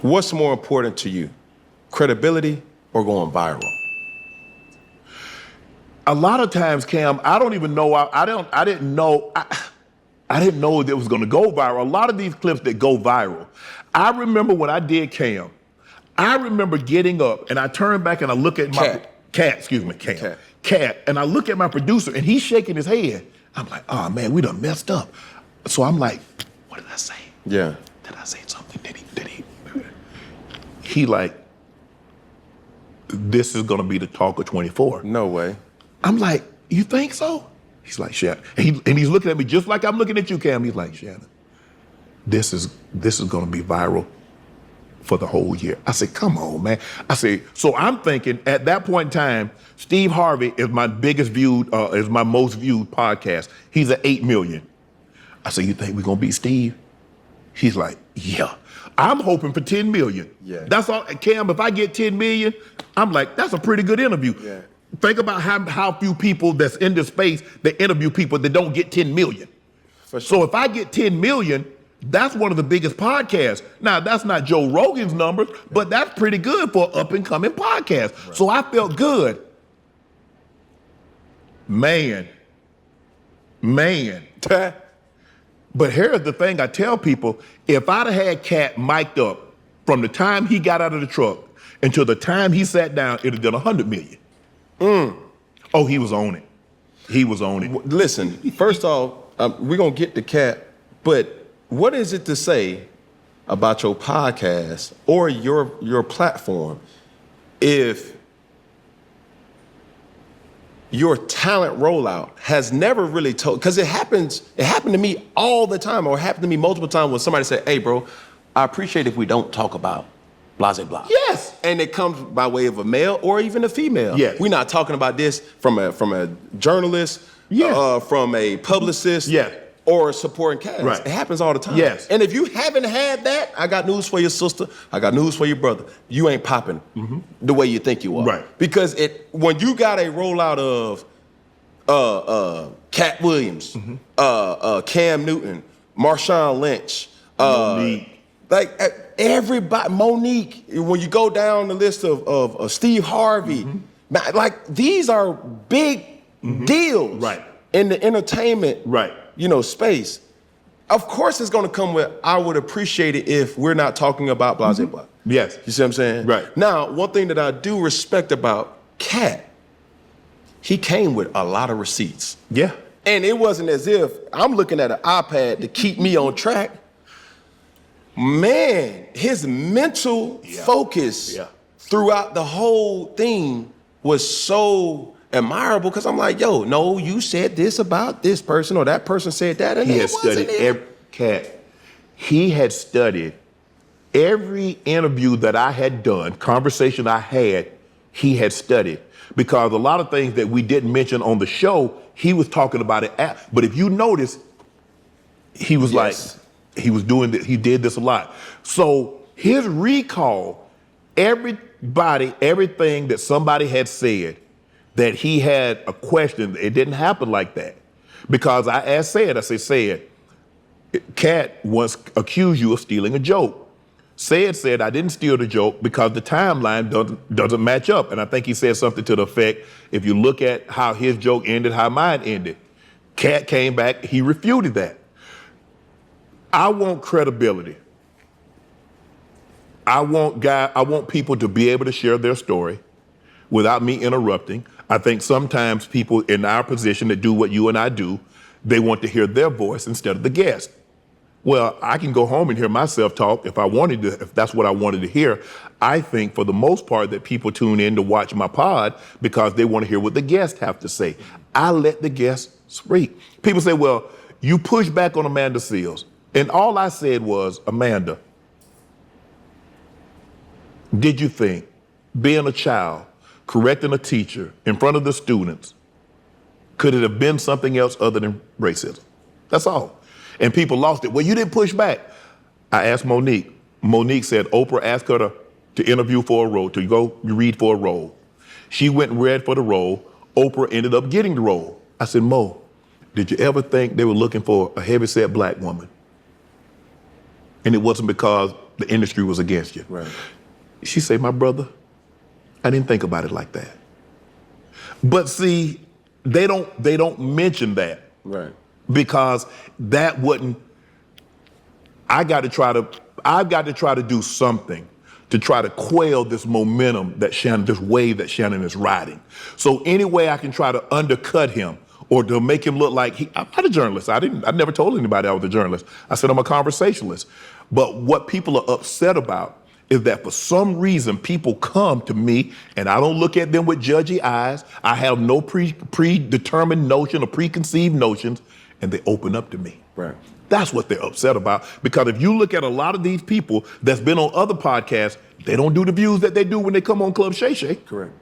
What's more important to you, credibility or going viral? A lot of times, Cam, I don't even know. I didn't know it was going to go viral. A lot of these clips that go viral. I remember when I did Cam. I remember getting up and I turned back and I look at my KATT, and I look at my producer and he's shaking his head. I'm like, oh man, we done messed up. So I'm like, what did I say? Yeah. Did I say something? He like, this is gonna be the talk of 24. No way. I'm like, you think so? He's like, Shannon. And he's looking at me just like I'm looking at you, Cam. He's like, Shannon, this is gonna be viral for the whole year. I said, come on, man. I said, so I'm thinking at that point in time, Steve Harvey is my is my most viewed podcast. He's at 8 million. I said, you think we're gonna beat Steve? He's like, yeah. I'm hoping for 10 million. Yeah. That's all, Cam, if I get 10 million, I'm like, that's a pretty good interview. Yeah. Think about how few people that's in this space that interview people that don't get 10 million. For sure. So if I get 10 million, that's one of the biggest podcasts. Now, that's not Joe Rogan's numbers, but that's pretty good for an up-and-coming podcast. Right. So I felt good. Man. But here's the thing I tell people, if I'd have had KATT mic'd up from the time he got out of the truck until the time he sat down, it'd have done 100 million. Oh, he was on it. He was on it. Listen, first off, we're going to get to KATT, but what is it to say about your podcast or your platform if your talent rollout has never really told, because it happened to me all the time, or it happened to me multiple times when somebody said, hey bro, I appreciate if we don't talk about blah, blah, blah. Yes. And it comes by way of a male or even a female. Yes. We're not talking about this from a journalist, from a publicist, or a supporting cast. Right. It happens all the time. Yes. And if you haven't had that, I got news for your sister. I got news for your brother. You ain't popping the way you think you are. Right. Because when you got a rollout of KATT WILLIAMS, Cam Newton, Marshawn Lynch, Monique. Like everybody, Monique, when you go down the list of Steve Harvey, like these are big deals in the entertainment space. Of course it's gonna come with, I would appreciate it if we're not talking about blah, blah, blah. Yes. You see what I'm saying? Right. Now, one thing that I do respect about KATT, he came with a lot of receipts. Yeah. And it wasn't as if I'm looking at an iPad to keep me on track. Man, his mental focus throughout the whole thing was so admirable, because I'm like, yo, no, you said this about this person or that person said that. And he had studied every KATT. He had studied every interview that I had done, conversation I had, he had studied. Because a lot of things that we didn't mention on the show, he was talking about it but if you notice, he was like, he was doing that, he did this a lot. So his recall, everything that somebody had said, that he had a question, it didn't happen like that. Because I asked Sayed, KATT once accused you of stealing a joke. Said, I didn't steal the joke because the timeline doesn't match up. And I think he said something to the effect, if you look at how his joke ended, how mine ended. KATT came back, he refuted that. I want credibility. I want people to be able to share their story without me interrupting. I think sometimes people in our position that do what you and I do, they want to hear their voice instead of the guest. Well, I can go home and hear myself talk if that's what I wanted to hear. I think for the most part that people tune in to watch my pod because they want to hear what the guests have to say. I let the guests speak. People say, well, you push back on Amanda Seales. And all I said was, Amanda, did you think being a child, correcting a teacher in front of the students, could it have been something else other than racism? That's all. And people lost it. Well, you didn't push back. I asked Monique. Monique said Oprah asked her to interview for a role, to go read for a role. She went and read for the role. Oprah ended up getting the role. I said, Mo, did you ever think they were looking for a heavyset black woman? And it wasn't because the industry was against you. Right. She said, my brother, I didn't think about it like that. But see, they don't mention that. Right. Because that wouldn't, I've got to try to do something to try to quell this momentum that this wave that Shannon is riding. So any way I can try to undercut him or to make him look like I'm not a journalist. I never told anybody I was a journalist. I said I'm a conversationalist. But what people are upset about is that for some reason people come to me and I don't look at them with judgy eyes. I have no predetermined notion or preconceived notions, and they open up to me. Right. That's what they're upset about. Because if you look at a lot of these people that's been on other podcasts, they don't do the views that they do when they come on Club Shay Shay. Correct.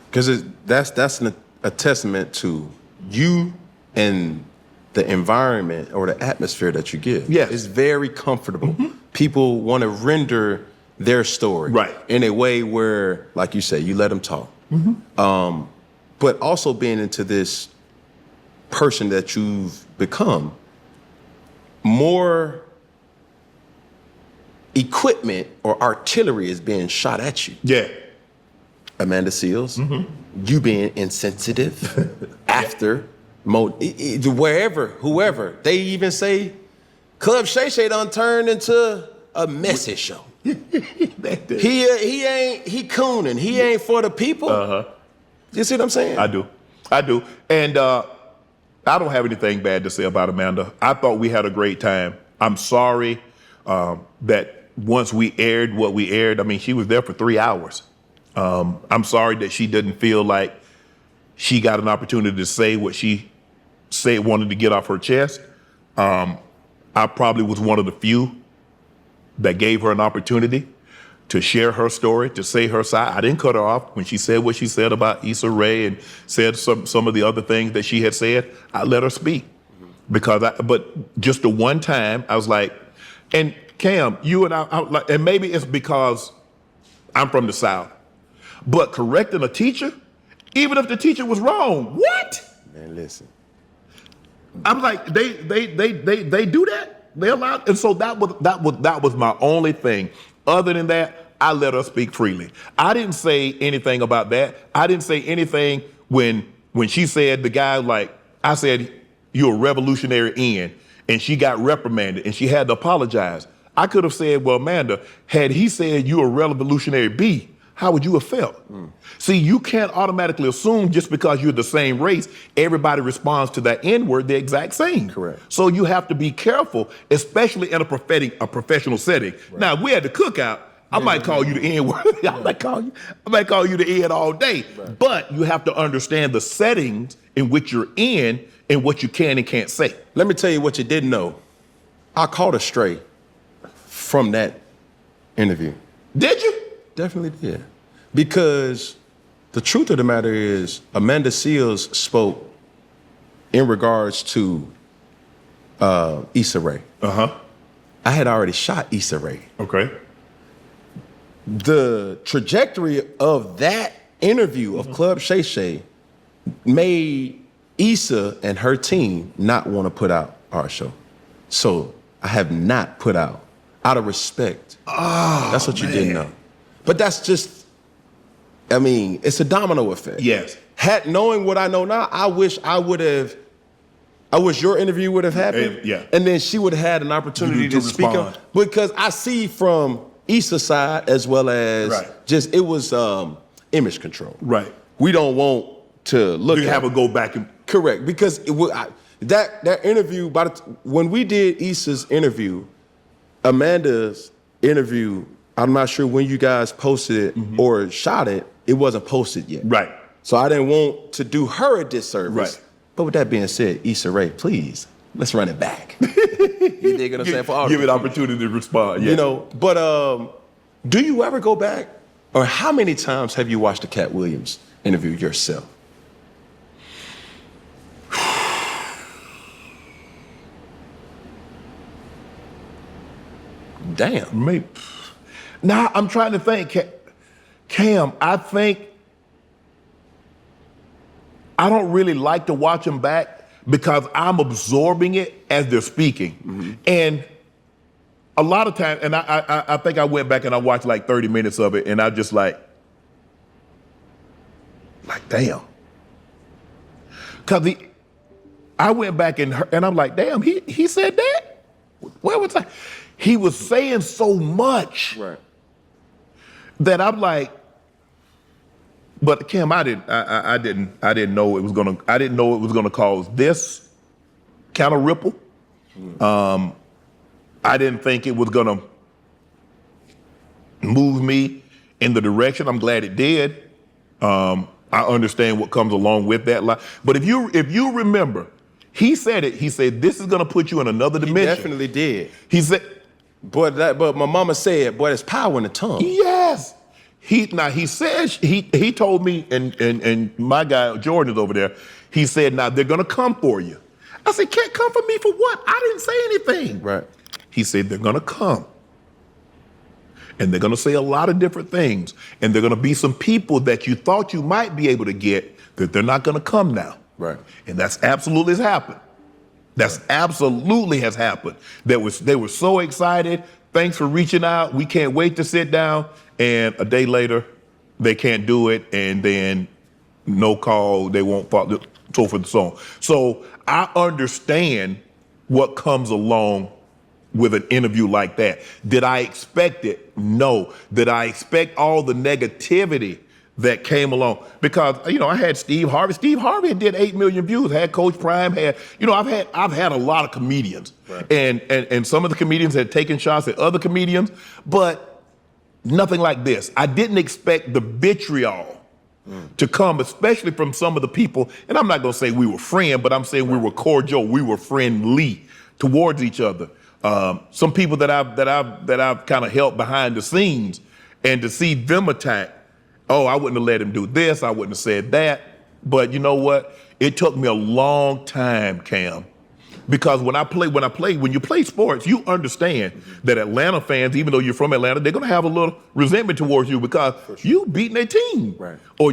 Because that's a testament to you and the environment or the atmosphere that you give. Yes. It's very comfortable. People want to render their story in a way where, like you say, you let them talk. But also being into this person that you've become, more equipment or artillery is being shot at you. Yeah. Amanda Seals, you being insensitive after wherever, whoever. They even say Club Shay Shay done turned into a messy show. He cooning. He ain't for the people. You see what I'm saying? I do. And I don't have anything bad to say about Amanda. I thought we had a great time. I'm sorry that once we aired what we aired, I mean, she was there for 3 hours. I'm sorry that she didn't feel like she got an opportunity to say what she wanted to get off her chest. I probably was one of the few that gave her an opportunity to share her story, to say her side. I didn't cut her off when she said what she said about Issa Rae and said some of the other things that she had said. I let her speak but just the one time I was like, and Cam, you and I like, and maybe it's because I'm from the South, but correcting a teacher, even if the teacher was wrong, what? Man, listen. I'm like, they do that? They allowed, and so that was my only thing. Other than that, I let her speak freely. I didn't say anything about that. I didn't say anything when she said the guy, like, I said, you're a revolutionary N, and she got reprimanded and she had to apologize. I could have said, well, Amanda, had he said you're a revolutionary B, how would you have felt? See, you can't automatically assume just because you're the same race, everybody responds to that N-word the exact same. Correct. So you have to be careful, especially in a professional setting. Right. Now, if we had the cookout, I might call you the N-word. I might call you the N all day. Right. But you have to understand the settings in which you're in and what you can and can't say. Let me tell you what you didn't know. I caught a stray from that interview. Did you? Definitely did. Because the truth of the matter is, Amanda Seals spoke in regards to Issa Rae. I had already shot Issa Rae. Okay. The trajectory of that interview of Club Shay Shay made Issa and her team not want to put out our show. So I have not put out of respect. Oh, that's what you didn't know. But that's just, I mean, it's a domino effect. Yes. Knowing what I know now, I wish your interview would have happened. And then she would have had an opportunity to speak up. Because I see from Issa's side as well as just, it was image control. Right. We don't want to look at have a go back and. Correct. Because that interview, when we did Issa's interview, Amanda's interview, I'm not sure when you guys posted it or shot it, it wasn't posted yet. Right. So I didn't want to do her a disservice. Right. But with that being said, Issa Rae, please, let's run it back. You dig what I'm saying? For all give it opportunity to respond. Yeah. You know, but do you ever go back, or how many times have you watched the KATT WILLIAMS interview yourself? Damn. Maybe. Now I'm trying to think. Cam, I think I don't really like to watch them back because I'm absorbing it as they're speaking. And a lot of times, and I think I went back and I watched like 30 minutes of it, and I just like damn. Cause I went back and I'm like, damn, he said that? Where was I? He was saying so much that I'm like, but Kim, I didn't know it was gonna cause this kind of ripple. I didn't think it was gonna move me in the direction. I'm glad it did. I understand what comes along with that. But if you remember, he said it. He said, this is gonna put you in another dimension. He definitely did. He said, but my mama said, boy, there's power in the tongue. yes. He told me, and my guy Jordan is over there. He said, now they're gonna come for you. I said, can't come for me for what? I didn't say anything. Right. He said, they're gonna come. And they're gonna say a lot of different things. And they're gonna be some people that you thought you might be able to get that they're not gonna come now. Right. And that's absolutely has happened. That's absolutely has happened. They were so excited. Thanks for reaching out. We can't wait to sit down. And a day later, they can't do it. And then no call, they won't follow, so forth and so on. So I understand what comes along with an interview like that. Did I expect it? No. Did I expect all the negativity that came along? Because, I had Steve Harvey. Steve Harvey did 8 million views, had Coach Prime, I've had a lot of comedians. Right. And some of the comedians had taken shots at other comedians, but nothing like this. I didn't expect the vitriol to come, especially from some of the people, and I'm not gonna say we were friends, but I'm saying we were cordial, we were friendly towards each other. Some people that I've kind of helped behind the scenes, and to see them attack, oh, I wouldn't have let him do this, I wouldn't have said that. But you know what? It took me a long time, Cam, because when you play sports, you understand that Atlanta fans, even though you're from Atlanta, they're gonna have a little resentment towards you because you beating their team, right? Or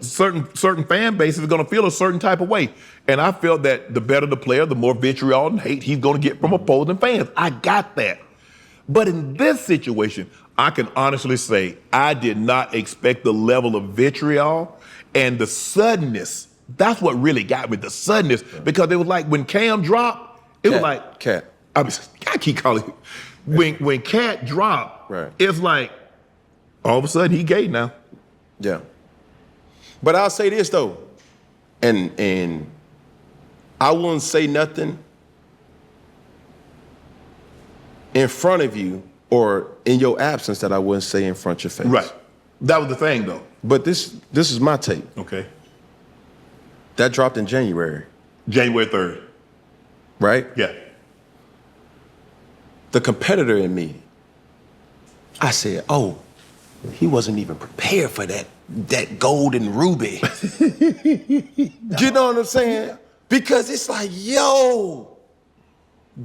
certain fan bases are gonna feel a certain type of way. And I felt that the better the player, the more vitriol and hate he's gonna get from opposing fans. I got that. But in this situation, I can honestly say I did not expect the level of vitriol and the suddenness. That's what really got me, the suddenness, because it was like when Cam dropped, it was like KATT. I keep calling him. When KATT dropped, right. It's like all of a sudden he gay now. Yeah. But I'll say this though, and I wouldn't say nothing in front of you or in your absence that I wouldn't say in front of your face. Right. That was the thing though. But this is my take. Okay. That dropped in January. January 3rd. Right? Yeah. The competitor in me, I said, oh, he wasn't even prepared for that golden ruby. You know what I'm saying? Because it's like, yo,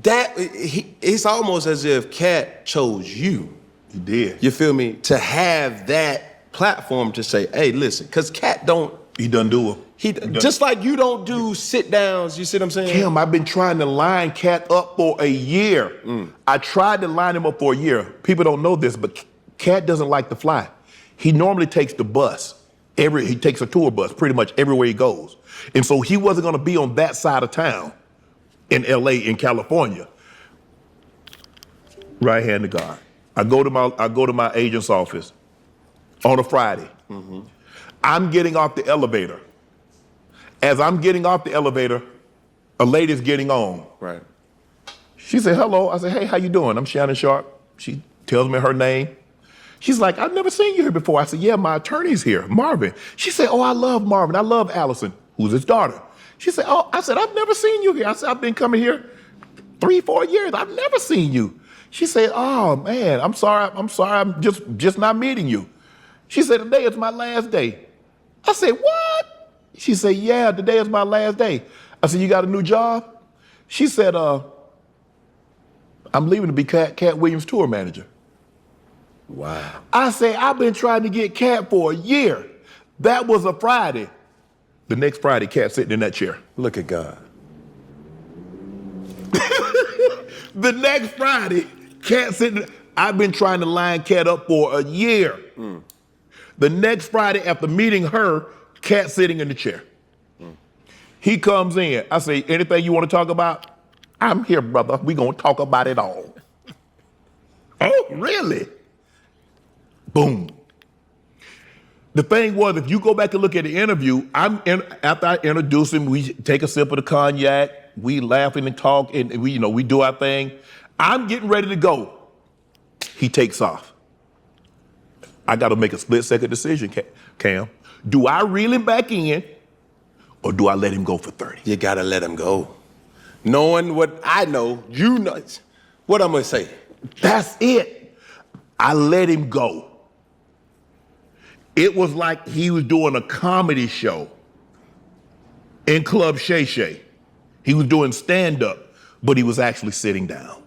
it's almost as if KATT chose you. He did. You feel me? To have that platform to say, hey, listen, because KATT don't. He done do it. Just like you don't do sit downs, you see what I'm saying? Kim, I've been trying to line KATT up for a year. I tried to line him up for a year. People don't know this, but KATT doesn't like to fly. He normally takes the bus. He takes a tour bus pretty much everywhere he goes. And so he wasn't gonna be on that side of town in LA, in California. Right hand to God. I go to my agent's office on a Friday. I'm getting off the elevator. As I'm getting off the elevator, a lady's getting on. Right. She said, hello. I said, hey, how you doing? I'm Shannon Sharpe. She tells me her name. She's like, I've never seen you here before. I said, yeah, my attorney's here, Marvin. She said, oh, I love Marvin. I love Allison, who's his daughter. She said, oh, I said, I've never seen you here. I said, I've been coming here 3-4 years. I've never seen you. She said, oh, man, I'm sorry. I'm just not meeting you. She said, today is my last day. I said, what? She said, yeah, today is my last day. I said, you got a new job? She said, I'm leaving to be KATT Williams tour manager. Wow. I said, I've been trying to get KATT for a year. That was a Friday. The next Friday, KATT sitting in that chair. Look at God. The next Friday, KATT sitting. I've been trying to line KATT up for a year. The next Friday, after meeting her, KATT sitting in the chair. He comes in. I say, anything you want to talk about? I'm here, brother. We gonna talk about it all. Oh, really? Boom. The thing was, if you go back and look at the interview, after I introduce him, we take a sip of the cognac, we laughing and talk, and we do our thing. I'm getting ready to go. He takes off. I got to make a split-second decision, Cam. Do I reel him back in, or do I let him go for 30? You got to let him go. Knowing what I know, you know. What I'm going to say? That's it. I let him go. It was like he was doing a comedy show in Club Shay Shay. He was doing stand-up, but he was actually sitting down.